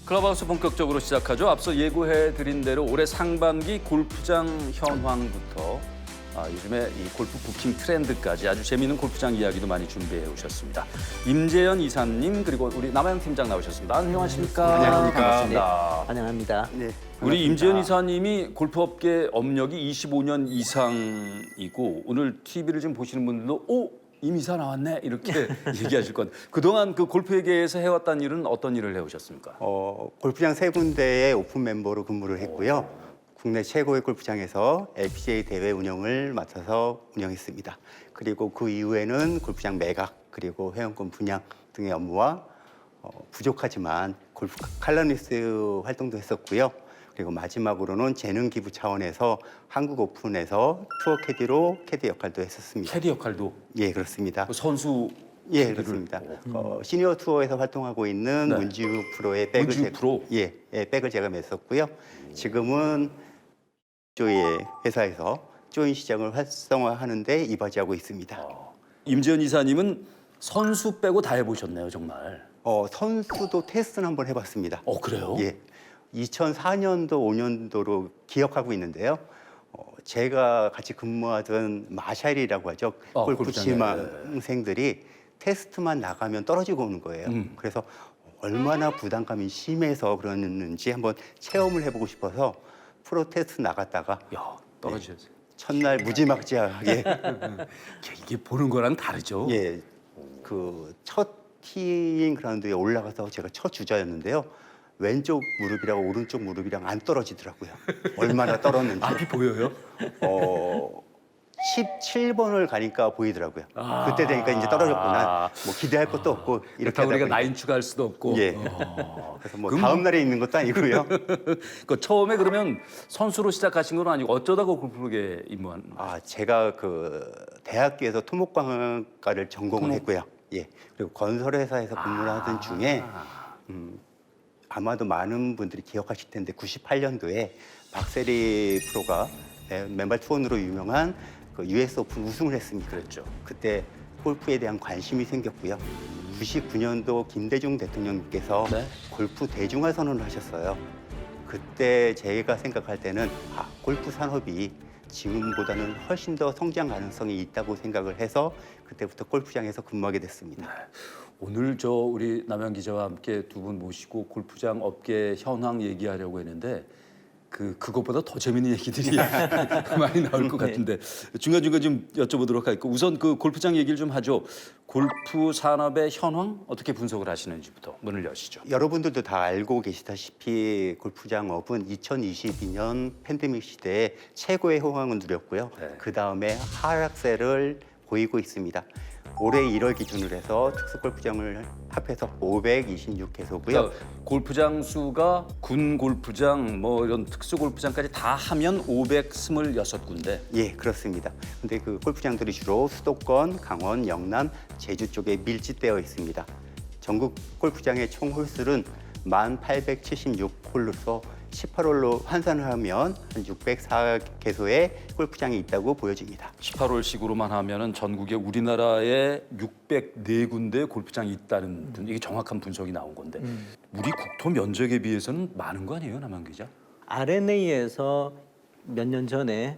클럽하우스 본격적으로 시작하죠. 앞서 예고해드린 대로 올해 상반기 골프장 현황부터 요즘에 이 골프 부킹 트렌드까지 아주 재미있는 골프장 이야기도 많이 준비해 오셨습니다. 임재현 이사님 그리고 우리 남아영 팀장 나오셨습니다. 안녕하십니까? 안녕하십니까? 반갑습니다. 환영합니다. 네, 우리 임재현 이사님이 골프업계 업력이 25년 이상이고 오늘 TV를 지금 보시는 분들도 임 이사 나왔네 이렇게 얘기하실 건 그동안 그 골프계에서 해왔다는 일은 어떤 일을 해오셨습니까? 골프장 세 군데의 오픈 멤버로 근무를 했고요. 국내 최고의 골프장에서 LPGA 대회 운영을 맡아서 운영했습니다. 그리고 그 이후에는 골프장 매각 그리고 회원권 분양 등의 업무와 부족하지만 골프 칼럼니스트 활동도 했었고요. 그리고 마지막으로는 재능 기부 차원에서 한국 오픈에서 투어 캐디로 캐디 역할도 했었습니다. 캐디 역할도 예, 그렇습니다. 그 선수 예, 그렇습니다. 시니어 투어에서 활동하고 있는 네. 문지우 프로의 백을 문지우 프로? 백을 제가 맸었고요. 지금은 조이의 회사에서 조인 시장을 활성화하는데 이바지하고 있습니다. 임재현 이사님은 선수 빼고 다 해보셨네요 정말. 선수도 테스트는 한번 해봤습니다. 그래요? 예, 2004년도, 5년도로 기억하고 있는데요. 제가 같이 근무하던 마샬이라고 하죠. 골프 골프장에. 지망생들이 테스트만 나가면 떨어지고 오는 거예요. 그래서 얼마나 부담감이 심해서 그러는지 한번 체험을 해보고 싶어서 프로 테스트 나갔다가 야 떨어지셨어요. 첫날 무지막지하게 이게 보는 거랑 다르죠? 예, 그 첫 티잉 그라운드에 올라가서 제가 첫 주자였는데요. 왼쪽 무릎이랑 오른쪽 무릎이랑 안 떨어지더라고요. 얼마나 떨었는지. 앞이 보여요? 17번을 가니까 보이더라고요. 그때 되니까 이제 떨어졌구나. 뭐 기대할 것도 없고 이렇게 그렇다고 우리가 하다 보니까. 나인 추가할 수도 없고. 예. 그래서 뭐 그럼 다음 날에 있는 것도 아니고요. 그 처음에 그러면 선수로 시작하신 건 아니고 어쩌다가 골프에 입문한? 제가 그 대학교에서 토목공학과를 전공을 했고요. 예. 그리고 건설회사에서 근무를 하던 중에 아마도 많은 분들이 기억하실 텐데 98년도에 박세리 프로가 맨발 투혼으로 유명한 그 US 오픈 우승을 했습니다. 그랬죠. 그때 골프에 대한 관심이 생겼고요. 99년도 김대중 대통령님께서 네. 골프 대중화 선언을 하셨어요. 그때 제가 생각할 때는 골프 산업이 지금보다는 훨씬 더 성장 가능성이 있다고 생각을 해서 그때부터 골프장에서 근무하게 됐습니다. 오늘 우리 남양 기자와 함께 두 분 모시고 골프장 업계 현황 얘기하려고 했는데 그것보다 더 재밌는 얘기들이 많이 나올 것 같은데 중간중간 좀 여쭤보도록 할게요. 우선 그 골프장 얘기를 좀 하죠. 골프 산업의 현황 어떻게 분석을 하시는지부터 문을 여시죠. 여러분들도 다 알고 계시다시피 골프장업은 2022년 팬데믹 시대에 최고의 호황을 누렸고요. 네. 그 다음에 하락세를 보이고 있습니다. 올해 1월 기준으로 해서 특수골프장을 합해서 526개소고요. 그러니까 골프장 수가 군 골프장 뭐 이런 특수 골프장까지 다 하면 526군데. 예, 그렇습니다. 근데 그 골프장들이 주로 수도권, 강원, 영남, 제주 쪽에 밀집되어 있습니다. 전국 골프장의 총 홀수는 1876홀로서 18홀로 환산을 하면 한 604개소의 골프장이 있다고 보여집니다. 18홀씩으로만 하면은 전국에 우리나라에 604군데 골프장이 있다는 이게 정확한 분석이 나온 건데 우리 국토 면적에 비해서는 많은 거 아니에요, 남한 기자? RNA에서 몇 년 전에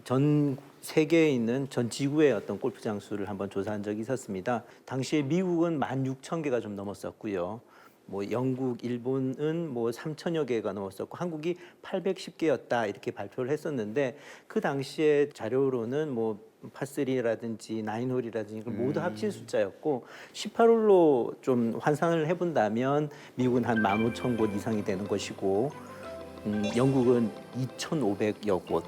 전 세계에 있는 전 지구의 어떤 골프장 수를 한번 조사한 적이 있었습니다. 당시에 미국은 16,000개가 좀 넘었었고요. 뭐 영국, 일본은 뭐 3,000여 개가 넘었었고 한국이 810개였다 이렇게 발표를 했었는데 그 당시에 자료로는 뭐 파3라든지 9홀이라든지 이걸 모두 합친 숫자였고 18홀로 좀 환산을 해본다면 미국은 한 15,000곳 이상이 되는 것이고 영국은 2,500여 곳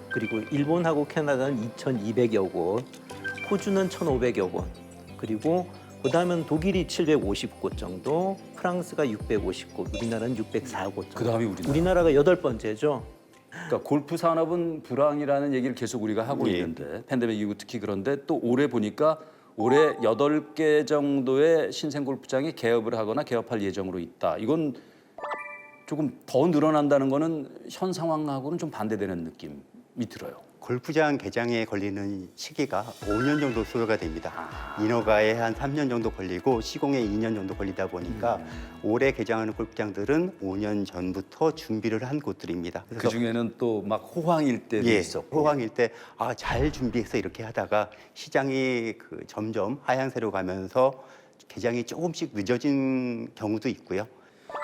그리고 일본하고 캐나다는 2,200여 곳 호주는 1,500여 곳 그리고 그다음은 독일이 750곳 정도, 프랑스가 650곳, 우리나라는 604곳 정도. 그다음이 우리나라. 우리나라가 8번째죠. 그러니까 골프 산업은 불황이라는 얘기를 계속 우리가 하고 예. 있는데 팬데믹 이후 특히 그런데 또 올해 보니까 올해 8개 정도의 신생 골프장이 개업을 하거나 개업할 예정으로 있다. 이건 조금 더 늘어난다는 거는 현 상황하고는 좀 반대되는 느낌이 들어요. 골프장 개장에 걸리는 시기가 5년 정도 소요가 됩니다. 인허가에 한 3년 정도 걸리고 시공에 2년 정도 걸리다 보니까 올해 개장하는 골프장들은 5년 전부터 준비를 한 곳들입니다. 그 중에는 또 막 호황일 때도 예, 있었고. 호황일 때 잘 준비해서 이렇게 하다가 시장이 점점 하향세로 가면서 개장이 조금씩 늦어진 경우도 있고요.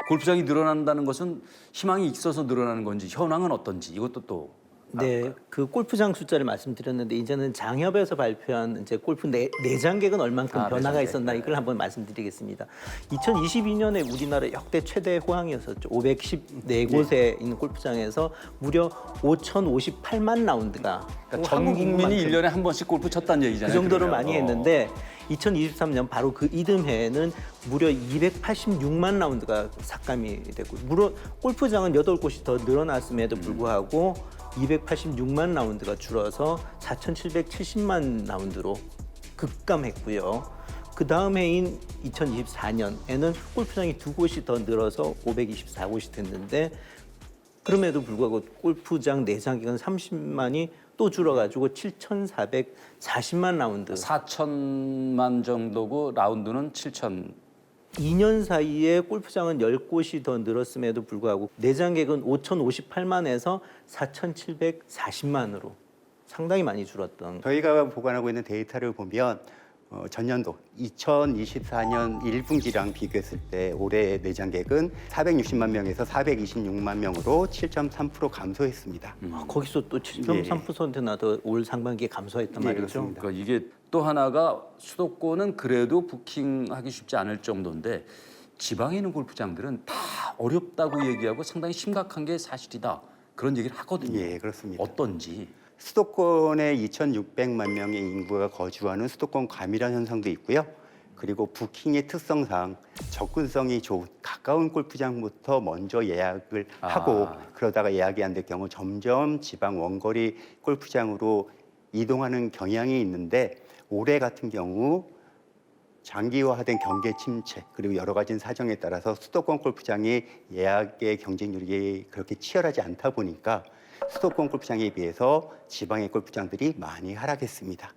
골프장이 늘어난다는 것은 희망이 있어서 늘어나는 건지 현황은 어떤지 이것도 또 네, 그 골프장 숫자를 말씀드렸는데 이제는 장협에서 발표한 이제 골프 내장객은 얼만큼 변화가 내장객. 있었나 이걸 한번 말씀드리겠습니다. 2022년에 우리나라 역대 최대 호황이었었죠. 514곳에 있는 골프장에서 무려 5,058만 라운드가 그러니까 전 국민이 1년에 한 번씩 골프 쳤다는 그 얘기잖아요. 정도로 그러면. 많이 했는데 2023년 바로 그 이듬해에는 무려 286만 라운드가 삭감이 됐고 물론 골프장은 8곳이 더 늘어났음에도 불구하고 286만 라운드가 줄어서 4,770만 라운드로 급감했고요. 그 다음 해인 2024년에는 골프장이 2곳이 더 늘어서 524곳이 됐는데 그럼에도 불구하고 골프장 내장객은 30만이 또 줄어가지고 7,440만 라운드. 4천만 정도고 라운드는 7천. 2년 사이에 골프장은 10곳이 더 늘었음에도 불구하고 내장객은 5,058만에서 4,740만으로 상당히 많이 줄었던. 저희가 보관하고 있는 데이터를 보면 전년도 2024년 1분기랑 비교했을 때 올해 내장객은 460만 명에서 426만 명으로 7.3% 감소했습니다. 거기서 또 7.3%나 더 올 상반기에 감소했단 예, 말이죠. 그렇습니다. 그러니까 이게 또 하나가 수도권은 그래도 부킹하기 쉽지 않을 정도인데 지방에 있는 골프장들은 다 어렵다고 얘기하고 상당히 심각한 게 사실이다. 그런 얘기를 하거든요. 예, 그렇습니다. 어떤지. 수도권에 2,600만 명의 인구가 거주하는 수도권 과밀화 현상도 있고요. 그리고 부킹의 특성상 접근성이 좋은 가까운 골프장부터 먼저 예약을 하고 그러다가 예약이 안 될 경우 점점 지방 원거리 골프장으로 이동하는 경향이 있는데 올해 같은 경우 장기화된 경계 침체 그리고 여러 가지 사정에 따라서 수도권 골프장이 예약의 경쟁률이 그렇게 치열하지 않다 보니까 수도권 골프장에 비해서 지방의 골프장들이 많이 하락했습니다.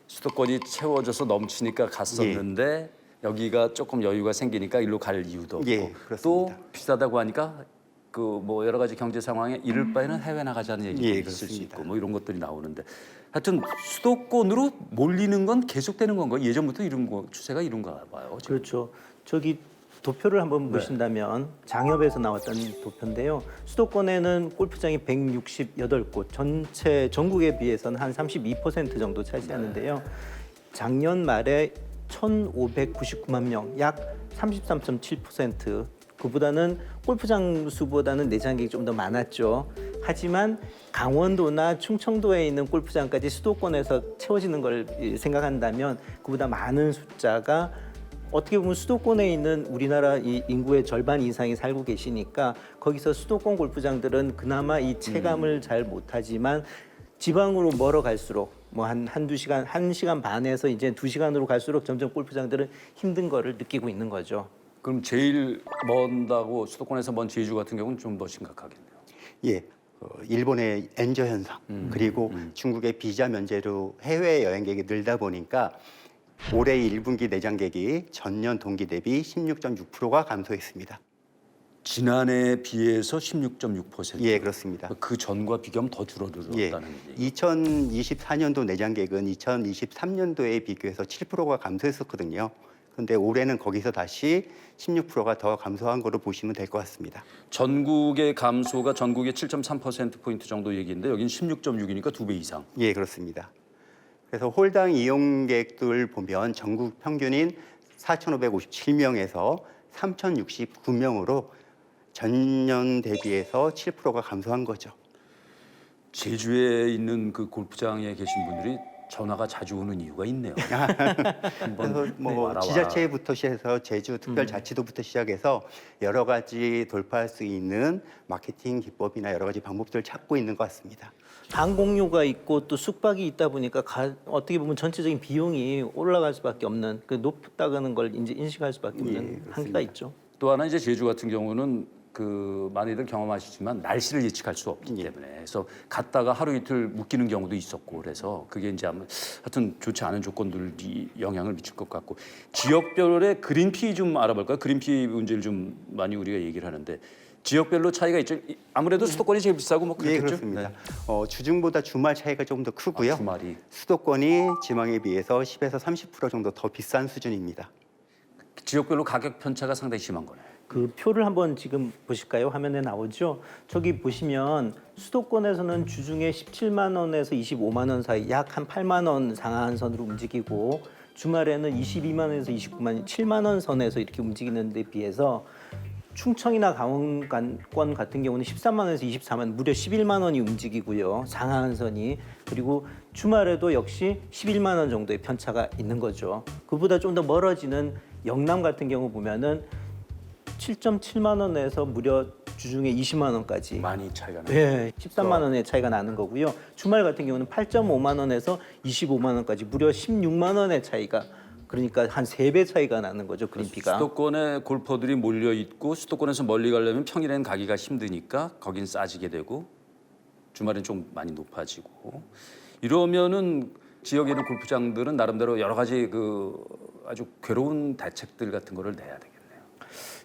수도권이 채워져서 넘치니까 갔었는데 여기가 조금 여유가 생기니까 일로 갈 이유도 없고 예, 또 그렇습니다. 비싸다고 하니까 그 뭐 여러 가지 경제 상황에 이럴 바에는 해외 나가자는 얘기도 예, 있을 수 그렇습니다. 있고 뭐 이런 것들이 나오는데 하여튼 수도권으로 몰리는 건 계속되는 건가요? 예전부터 이런 거 추세가 이런가 봐요. 지금. 그렇죠. 저기 도표를 한번 보신다면 장협에서 나왔던 도표인데요. 수도권에는 골프장이 168곳, 전체 전국에 비해서는 한 32% 정도 차지하는데요. 작년 말에 1,599만 명, 약 33.7%. 그보다는 골프장 수보다는 내장객이 좀 더 많았죠. 하지만 강원도나 충청도에 있는 골프장까지 수도권에서 채워지는 걸 생각한다면 그보다 많은 숫자가 어떻게 보면 수도권에 있는 우리나라 이 인구의 절반 이상이 살고 계시니까 거기서 수도권 골프장들은 그나마 이 체감을 잘 못하지만 지방으로 멀어 갈수록 뭐 한두 시간, 1시간 반에서 이제 2시간으로 갈수록 점점 골프장들은 힘든 거를 느끼고 있는 거죠. 그럼 제일 먼다고 수도권에서 먼 제주 같은 경우는 좀 더 심각하겠네요. 예, 일본의 엔저 현상 그리고 중국의 비자 면제로 해외 여행객이 늘다 보니까 올해 1분기 내장객이 전년 동기 대비 16.6%가 감소했습니다. 지난해에 비해서 16.6%. 예, 그렇습니다. 그 전과 비교하면 더 줄어들었다는 예, 얘기. 2024년도 내장객은 2023년도에 비교해서 7%가 감소했었거든요. 그런데 올해는 거기서 다시 16%가 더 감소한 거로 보시면 될 것 같습니다. 전국의 감소가 전국의 7.3%포인트 정도 얘기인데 여긴 16.6이니까 2배 이상. 예, 그렇습니다. 그래서 홀당 이용객들 보면 전국 평균인 4,557명에서 3,069명으로 전년 대비해서 7%가 감소한 거죠. 제주에 있는 그 골프장에 계신 분들이 전화가 자주 오는 이유가 있네요. 그래서 뭐 와라, 지자체부터 시작해서 제주 특별자치도부터 시작해서 여러 가지 돌파할 수 있는 마케팅 기법이나 여러 가지 방법들을 찾고 있는 것 같습니다. 항공료가 있고 또 숙박이 있다 보니까 어떻게 보면 전체적인 비용이 올라갈 수밖에 없는 그 높다는 걸 이제 인식할 수밖에 없는 그렇습니다. 한계가 있죠. 또 하나 이제 제주 같은 경우는 그 많이들 경험하시지만 날씨를 예측할 수 없기 때문에 그래서 갔다가 하루 이틀 묵기는 경우도 있었고 그래서 그게 이제 아마 하여튼 좋지 않은 조건들이 영향을 미칠 것 같고 지역별의 그린피 좀 알아볼까요? 그린피 문제를 좀 많이 우리가 얘기를 하는데 지역별로 차이가 있죠. 아무래도 수도권이 제일 비싸고 뭐 예, 그렇겠죠. 그렇습니다. 주중보다 주말 차이가 조금 더 크고요. 주말이 수도권이 지방에 비해서 10에서 30% 정도 더 비싼 수준입니다. 지역별로 가격 편차가 상당히 심한 거네요. 그 표를 한번 지금 보실까요? 화면에 나오죠. 저기 보시면 수도권에서는 주중에 17만 원에서 25만 원 사이 약 한 8만 원 상한선으로 움직이고 주말에는 22만 원에서 29만 원, 7만 원 선에서 이렇게 움직이는 데 비해서 충청이나 강원권 같은 경우는 13만 원에서 24만 원, 무려 11만 원이 움직이고요. 상한선이. 그리고 주말에도 역시 11만 원 정도의 편차가 있는 거죠. 그보다 좀 더 멀어지는 영남 같은 경우 보면은 7.7만 원에서 무려 주중에 20만 원까지. 많이 차이가 나요. 네, 13만 원의 차이가 나는 거고요. 주말 같은 경우는 8.5만 원에서 25만 원까지 무려 16만 원의 차이가 그러니까 한 3배 차이가 나는 거죠. 그린피가. 수도권에 골퍼들이 몰려 있고 수도권에서 멀리 가려면 평일에는 가기가 힘드니까 거긴 싸지게 되고 주말엔 좀 많이 높아지고 이러면은 지역에 있는 골프장들은 나름대로 여러 가지 그 아주 괴로운 대책들 같은 거를 내야 되겠네요.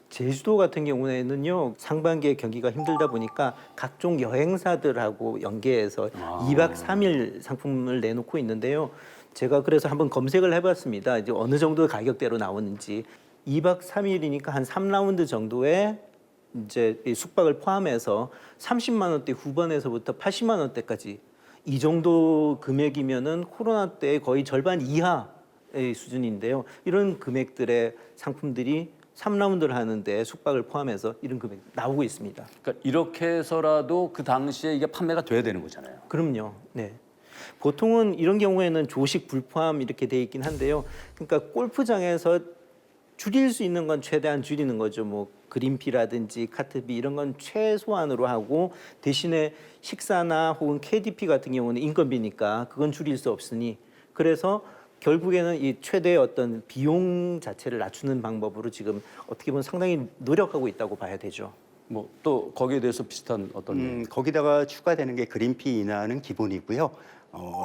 제주도 같은 경우에는요 상반기에 경기가 힘들다 보니까 각종 여행사들하고 연계해서 2박 3일 상품을 내놓고 있는데요. 제가 그래서 한번 검색을 해봤습니다. 이제 어느 정도 가격대로 나오는지 2박 3일이니까 한 3라운드 정도의 이제 이 숙박을 포함해서 30만 원대 후반에서부터 80만 원대까지 이 정도 금액이면은 코로나 때 거의 절반 이하의 수준인데요. 이런 금액들의 상품들이 3라운드를 하는데 숙박을 포함해서 이런 금액 나오고 있습니다. 그러니까 이렇게 해서라도 그 당시에 이게 판매가 돼야 되는 거잖아요. 그럼요. 네. 보통은 이런 경우에는 조식 불포함 이렇게 돼 있긴 한데요. 그러니까 골프장에서 줄일 수 있는 건 최대한 줄이는 거죠. 뭐 그린피라든지 카트비 이런 건 최소한으로 하고 대신에 식사나 혹은 KDP 같은 경우는 인건비니까 그건 줄일 수 없으니 그래서 결국에는 이 최대의 어떤 비용 자체를 낮추는 방법으로 지금 어떻게 보면 상당히 노력하고 있다고 봐야 되죠. 뭐 또 거기에 대해서 비슷한 어떤 거기다가 추가되는 게 그린피 인하는 기본이고요.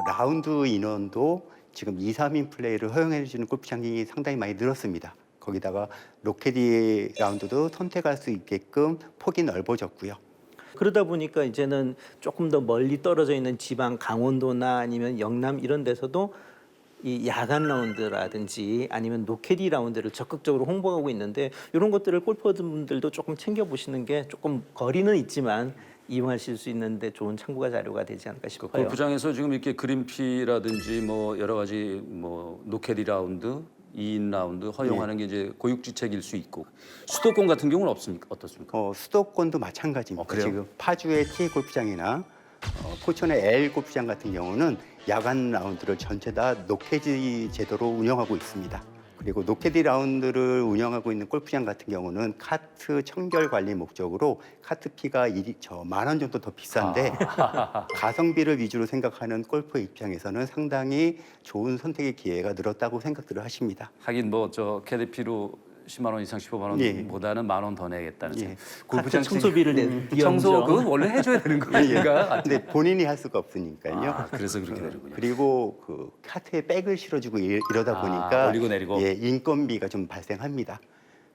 라운드 인원도 지금 2, 3인 플레이를 허용해 주는 골프장이 상당히 많이 늘었습니다. 거기다가 로케디 라운드도 선택할 수 있게끔 폭이 넓어졌고요. 그러다 보니까 이제는 조금 더 멀리 떨어져 있는 지방 강원도나 아니면 영남 이런 데서도 이 야간 라운드라든지 아니면 노캐디 라운드를 적극적으로 홍보하고 있는데 이런 것들을 골퍼분들도 조금 챙겨보시는 게 조금 거리는 있지만 이용하실 수 있는데 좋은 참고가 자료가 되지 않을까 싶어요. 골프장에서 지금 이렇게 그린피라든지 뭐 여러 가지 뭐 노캐디 라운드, 2인 라운드 허용하는 게 이제 고육지책일 수 있고 수도권 같은 경우는 없습니까? 어떻습니까? 수도권도 마찬가지입니다. 그래요? 지금 파주의 T 골프장이나 포천의 L 골프장 같은 경우는 야간 라운드를 전체 다 노케디 제도로 운영하고 있습니다. 그리고 노케디 라운드를 운영하고 있는 골프장 같은 경우는 카트 청결 관리 목적으로 카트피가 10,000원 정도 더 비싼데 가성비를 위주로 생각하는 골프 입장에서는 상당히 좋은 선택의 기회가 늘었다고 생각들을 하십니다. 하긴 뭐 저 KDP로 10만 원 이상 15만 예. 원보다는 만 원 더 내겠다는 예. 골프장 청소비를 내는 청소 그거 원래 해줘야 되는 거니까. 근데 본인이 할 수가 없으니까요. 아, 그래서 그렇게 되는군요. 그리고 그 카트에 백을 실어주고 이러다 보니까 올리고 내리고. 인건비가 좀 발생합니다.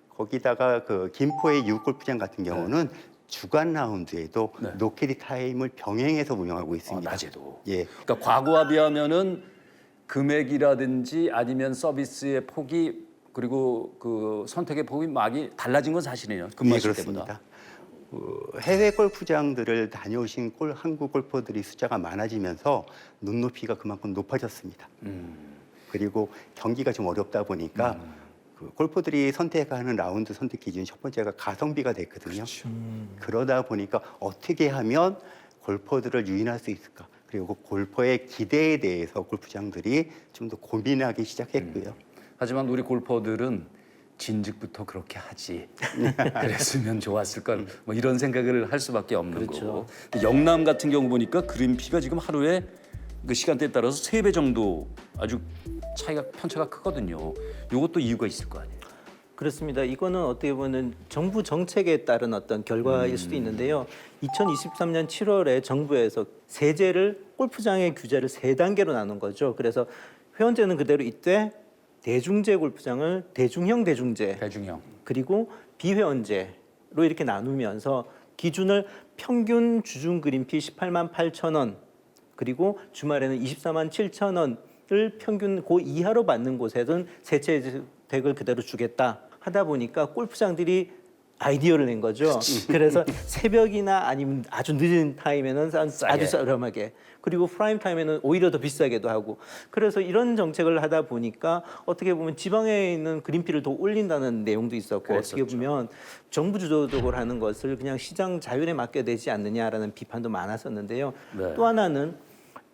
거기다가 그 김포의 유골프장 같은 경우는 주간 라운드에도 노캐디 타임을 병행해서 운영하고 있습니다. 낮에도. 예. 그러니까 과거와 비하면은 금액이라든지 아니면 서비스의 폭이 그리고 그 선택의 폭이 많이 달라진 건 사실이에요. 근무하실 때보다. 그렇습니다. 해외 골프장들을 다녀오신 한국 골퍼들이 숫자가 많아지면서 눈높이가 그만큼 높아졌습니다. 그리고 경기가 좀 어렵다 보니까 그 골퍼들이 선택하는 라운드 선택 기준 첫 번째가 가성비가 됐거든요. 그렇죠. 그러다 보니까 어떻게 하면 골퍼들을 유인할 수 있을까? 그리고 골퍼의 기대에 대해서 골프장들이 좀 더 고민하기 시작했고요. 하지만 우리 골퍼들은 진즉부터 그렇게 하지. 그랬으면 좋았을 걸. 뭐 이런 생각을 할 수밖에 없는 그렇죠. 거고. 영남 같은 경우 보니까 그린피가 지금 하루에 그 시간대에 따라서 3배 정도 아주 차이가 편차가 크거든요. 이것도 이유가 있을 거 아니에요. 그렇습니다. 이거는 어떻게 보면 정부 정책에 따른 어떤 결과일 수도 있는데요. 2023년 7월에 정부에서 세제를 골프장의 규제를 3단계로 나눈 거죠. 그래서 회원제는 그대로 있되 대중제 골프장을 대중형 대중제 대중형. 그리고 비회원제로 이렇게 나누면서 기준을 평균 주중 그린피 18만 8천 원 그리고 주말에는 24만 7천 원을 평균 그 이하로 받는 곳에는 세채택을 그대로 주겠다 하다 보니까 골프장들이 아이디어를 낸 거죠. 그래서 새벽이나 아니면 아주 늦은 타임에는 아주 저렴하게 그리고 프라임 타임에는 오히려 더 비싸게도 하고 그래서 이런 정책을 하다 보니까 어떻게 보면 지방에 있는 그린피를 더 올린다는 내용도 있었고 그랬었죠. 어떻게 보면 정부 주도적으로 하는 것을 그냥 시장 자율에 맡겨되지 않느냐라는 비판도 많았었는데요. 네. 또 하나는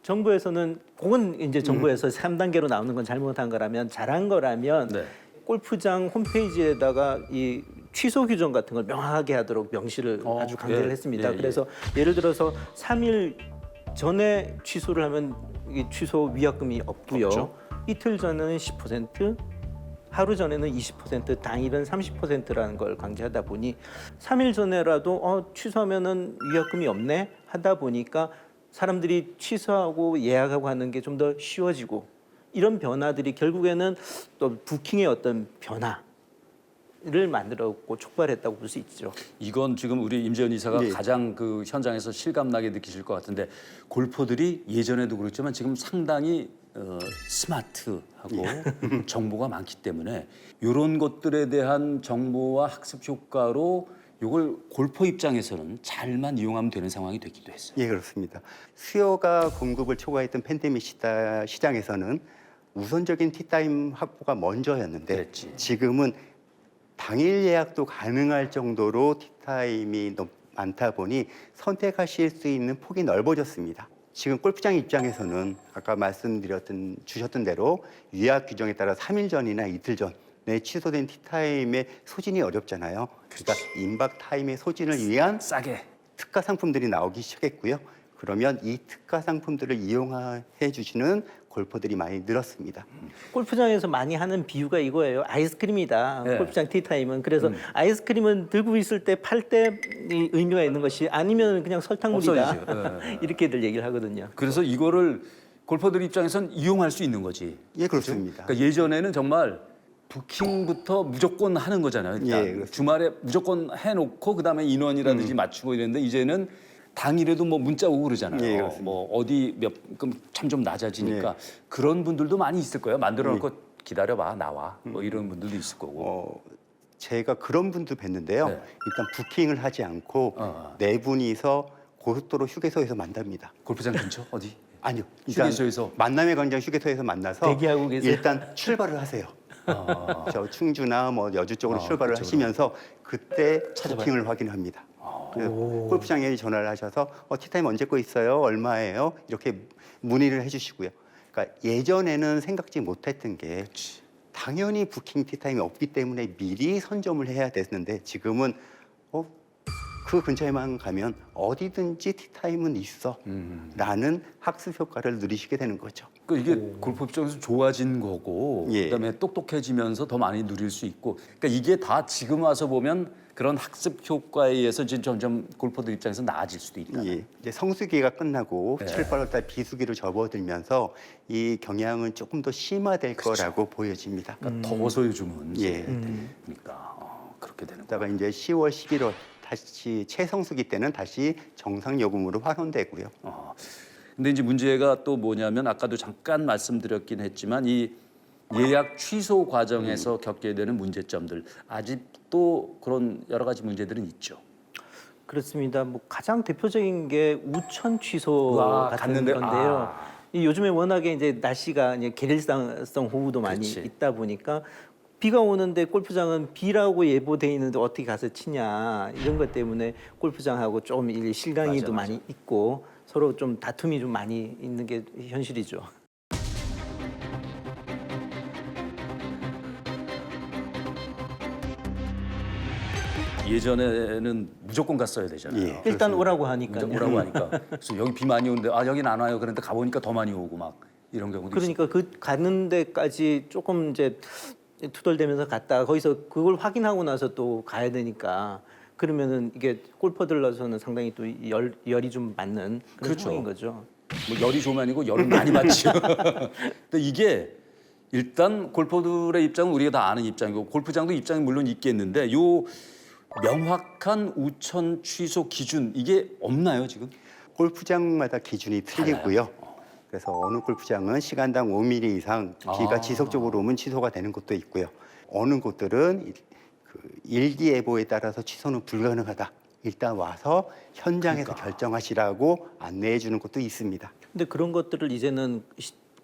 정부에서는 그건 이제 정부에서 3단계로 나오는 건 잘못한 거라면 잘한 거라면 네. 골프장 홈페이지에다가 이 취소 규정 같은 걸 명확하게 하도록 명시를 아주 강제를 예, 했습니다. 예, 그래서 예를 들어서 3일 전에 취소를 하면 이 취소 위약금이 없고요. 없죠. 이틀 전에는 10%, 하루 전에는 20%, 당일은 30%라는 걸 강제하다 보니 3일 전에라도 취소하면은 위약금이 없네 하다 보니까 사람들이 취소하고 예약하고 하는 게 좀 더 쉬워지고 이런 변화들이 결국에는 또 부킹의 어떤 변화를 만들었고 촉발했다고 볼 수 있죠. 이건 지금 우리 임재현 이사가 네. 가장 그 현장에서 실감나게 느끼실 것 같은데 골퍼들이 예전에도 그렇지만 지금 상당히 스마트하고 정보가 많기 때문에 이런 것들에 대한 정보와 학습 효과로 이걸 골퍼 입장에서는 잘만 이용하면 되는 상황이 되기도 했어요. 예, 그렇습니다. 수요가 공급을 초과했던 팬데믹 시장에서는 우선적인 티타임 확보가 먼저였는데 그랬지. 지금은 당일 예약도 가능할 정도로 티타임이 너무 많다 보니 선택하실 수 있는 폭이 넓어졌습니다. 지금 골프장 입장에서는 아까 주셨던 대로 예약 규정에 따라 3일 전이나 이틀 전에 취소된 티타임의 소진이 어렵잖아요. 그러니까 임박 타임의 소진을 위한 싸게. 특가 상품들이 나오기 시작했고요. 그러면 이 특가 상품들을 이용해 주시는 골퍼들이 많이 늘었습니다. 골프장에서 많이 하는 비유가 이거예요. 아이스크림이다. 네. 골프장 티타임은. 그래서 아이스크림은 들고 있을 때 팔 때 의미가 있는 것이 아니면 그냥 설탕물이다. 없어지죠. 이렇게들 얘기를 하거든요. 그래서 이거를 골퍼들 입장에선 이용할 수 있는 거지. 예, 그렇습니다. 그러니까 예전에는 정말 부킹부터 무조건 하는 거잖아요. 일단 예, 그렇습니다. 주말에 무조건 해놓고 그다음에 인원이라든지 맞추고 이랬는데 이제는 당일에도 뭐 문자 오고 그러잖아요. 예, 그렇습니다. 뭐 어디 참 좀 낮아지니까 그런 분들도 많이 있을 거예요. 만들어놓고 기다려봐 나와 뭐 이런 분들도 있을 거고. 제가 그런 분도 뵀는데요. 네. 일단 부킹을 하지 않고 네 분이서 고속도로 휴게소에서 만납니다. 골프장 근처 어디? 아니요. 일단 휴게소에서? 만남의 광장 휴게소에서 만나서 대기하고 계세요? 일단 출발을 하세요. 저 충주나 뭐 여주 쪽으로 출발을 하시면서 그때 부킹을 확인합니다. 그래서 골프장에 전화를 하셔서 티타임 언제 거 있어요? 얼마예요? 이렇게 문의를 해주시고요. 그러니까 예전에는 생각지 못했던 게 당연히 부킹 티타임이 없기 때문에 미리 선점을 해야 됐는데 지금은 그 근처에만 가면 어디든지 티타임은 있어 라는 학습 효과를 누리시게 되는 거죠. 이게 골프 입장에서 좋아진 거고 예. 그다음에 똑똑해지면서 더 많이 누릴 수 있고 그러니까 이게 다 지금 와서 보면 그런 학습 효과에 의해서 이제 점점 골퍼들 입장에서 나아질 수도 있다. 예, 이제 성수기가 끝나고 네. 7, 8월 달 비수기로 접어들면서 이 경향은 조금 더 심화될 거라고 보여집니다. 그러니까 더워서 요즘은 예. 그러니까 그렇게 되는 거예요. 그러다가 이제 10월, 11월 다시 최성수기 때는 다시 정상 요금으로 환원되고요. 근데 이제 문제가 또 뭐냐면 아까도 잠깐 말씀드렸긴 했지만 이 예약 취소 과정에서 겪게 되는 문제점들 아직도 그런 여러 가지 문제들은 있죠. 그렇습니다. 뭐 가장 대표적인 게 우천 취소 와, 같은 갔는데, 건데요. 이 요즘에 워낙에 이제 날씨가 이제 계절성 호우도 많이 그렇지. 있다 보니까 비가 오는데 골프장은 비라고 예보돼 있는데 어떻게 가서 치냐 이런 것 때문에 골프장하고 좀 실강이도 맞아. 많이 있고 서로 좀 다툼이 좀 많이 있는 게 현실이죠. 예전에는 무조건 갔어야 되잖아요. 예. 일단 오라고 하니까. 무조건 오라고 하니까. 그래서 여기 비 많이 오는데 여긴 안 와요. 그런데 가보니까 더 많이 오고 막 이런 경우도 있어요. 그러니까 그 가는 데까지 조금 이제 투덜대면서 갔다가 거기서 그걸 확인하고 나서 또 가야 되니까 그러면은 이게 골퍼들로서는 상당히 또 열이 좀 맞는 그런 그렇죠. 상황인 거죠. 뭐 열이 좀 아니고 열은 많이 받죠. 근데 이게 일단 골퍼들의 입장은 우리가 다 아는 입장이고 골프장도 입장이 물론 있겠는데 요 명확한 우천 취소 기준 이게 없나요 지금? 골프장마다 기준이 틀리고요. 그래서 어느 골프장은 시간당 5mm 이상 비가 아. 지속적으로 오면 취소가 되는 곳도 있고요. 어느 곳들은 그 일기예보에 따라서 취소는 불가능하다. 일단 와서 현장에서 결정하시라고 안내해 주는 곳도 있습니다. 근데 그런 것들을 이제는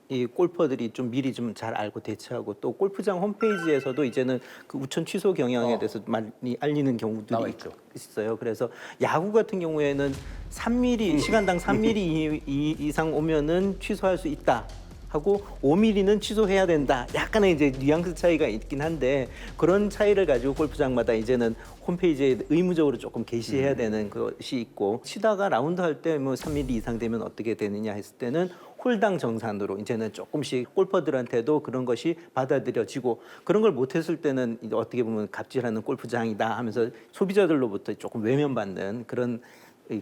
이 골퍼들이 좀 미리 좀 잘 알고 대처하고 또 골프장 홈페이지에서도 이제는 그 우천 취소 경향에 대해서 많이 알리는 나와 경우들이 있죠. 있어요. 그래서 야구 같은 경우에는 3mm 시간당 3mm 이상 오면은 취소할 수 있다. 하고 5mm는 취소해야 된다. 약간의 이제 뉘앙스 차이가 있긴 한데 그런 차이를 가지고 골프장마다 이제는 홈페이지에 의무적으로 조금 게시해야 되는 것이 있고 치다가 라운드 할 때 뭐 3mm 이상 되면 어떻게 되느냐 했을 때는 홀당 정산으로 이제는 조금씩 골퍼들한테도 그런 것이 받아들여지고 그런 걸 못했을 때는 이제 어떻게 보면 갑질하는 골프장이다 하면서 소비자들로부터 조금 외면받는 그런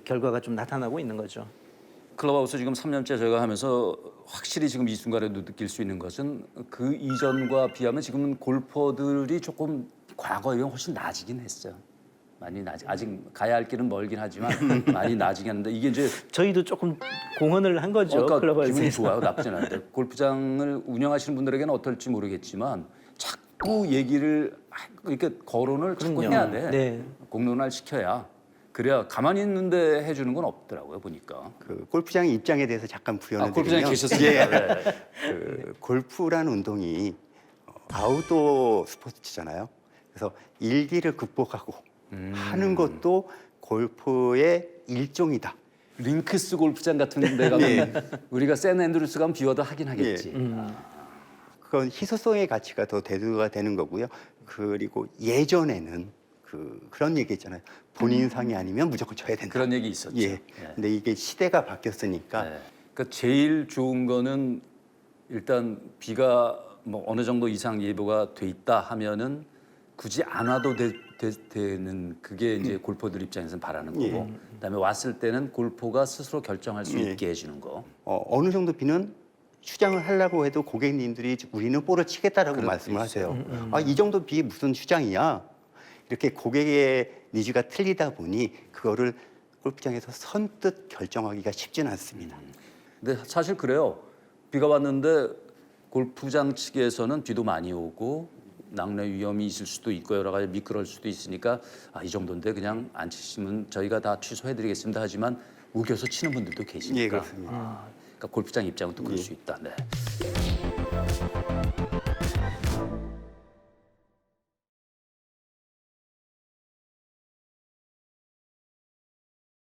결과가 좀 나타나고 있는 거죠. 클럽하우스 지금 3년째 저희가 하면서 확실히 지금 이 순간에도 느낄 수 있는 것은 그 이전과 비하면 지금은 골퍼들이 조금 과거에 비해 훨씬 나아지긴 했어요. 많이 아직 가야 할 길은 멀긴 하지만 많이 나아지긴 했는데 이게 이제 저희도 조금 공헌을 한 거죠. 그러니까 클럽하우스에서. 기분이 좋아요. 나쁘진 않은데 골프장을 운영하시는 분들에게는 어떨지 모르겠지만 자꾸 얘기를 이렇게 거론을 자꾸 그럼요. 해야 돼. 네. 공론화를 시켜야 그래야 가만히 있는데 해주는 건 없더라고요 보니까. 그 골프장 입장에 대해서 잠깐 부연을 골프장에 드리면 계셨습니다. 네. 그 골프라는 운동이 아웃도어 스포츠잖아요. 그래서 일기를 극복하고 하는 것도 골프의 일종이다. 링크스 골프장 같은 데 가면 우리가 샌 앤드루스 가면 비 와도 하긴 하겠지. 그건 희소성의 가치가 더 대두가 되는 거고요. 그리고 예전에는 그런 얘기 있잖아요. 본인 상이 아니면 무조건 져야 된다. 그런 얘기 있었죠. 예. 근데 이게 시대가 바뀌었으니까 네. 그러니까 제일 좋은 거는 일단 비가 뭐 어느 정도 이상 예보가 돼 있다 하면은 굳이 안 와도 되는 그게 이제 골퍼들 입장에서는 바라는 거고 그다음에 왔을 때는 골퍼가 스스로 결정할 수 있게 해주는 거. 어느 정도 비는 휴장을 하려고 해도 고객님들이 우리는 볼을 치겠다라고 말씀을 하세요. 이 정도 비 무슨 휴장이야? 이렇게 고객의 니즈가 틀리다 보니 그거를 골프장에서 선뜻 결정하기가 쉽지는 않습니다. 근데 사실 그래요. 비가 왔는데 골프장 측에서는 비도 많이 오고 낙뢰 위험이 있을 수도 있고 여러 가지 미끄러울 수도 있으니까 이 정도인데 그냥 안 치시면 저희가 다 취소해드리겠습니다. 하지만 우겨서 치는 분들도 계시니까. 예, 그렇습니다. 그러니까 골프장 입장은 또 그럴 수 있다. 네.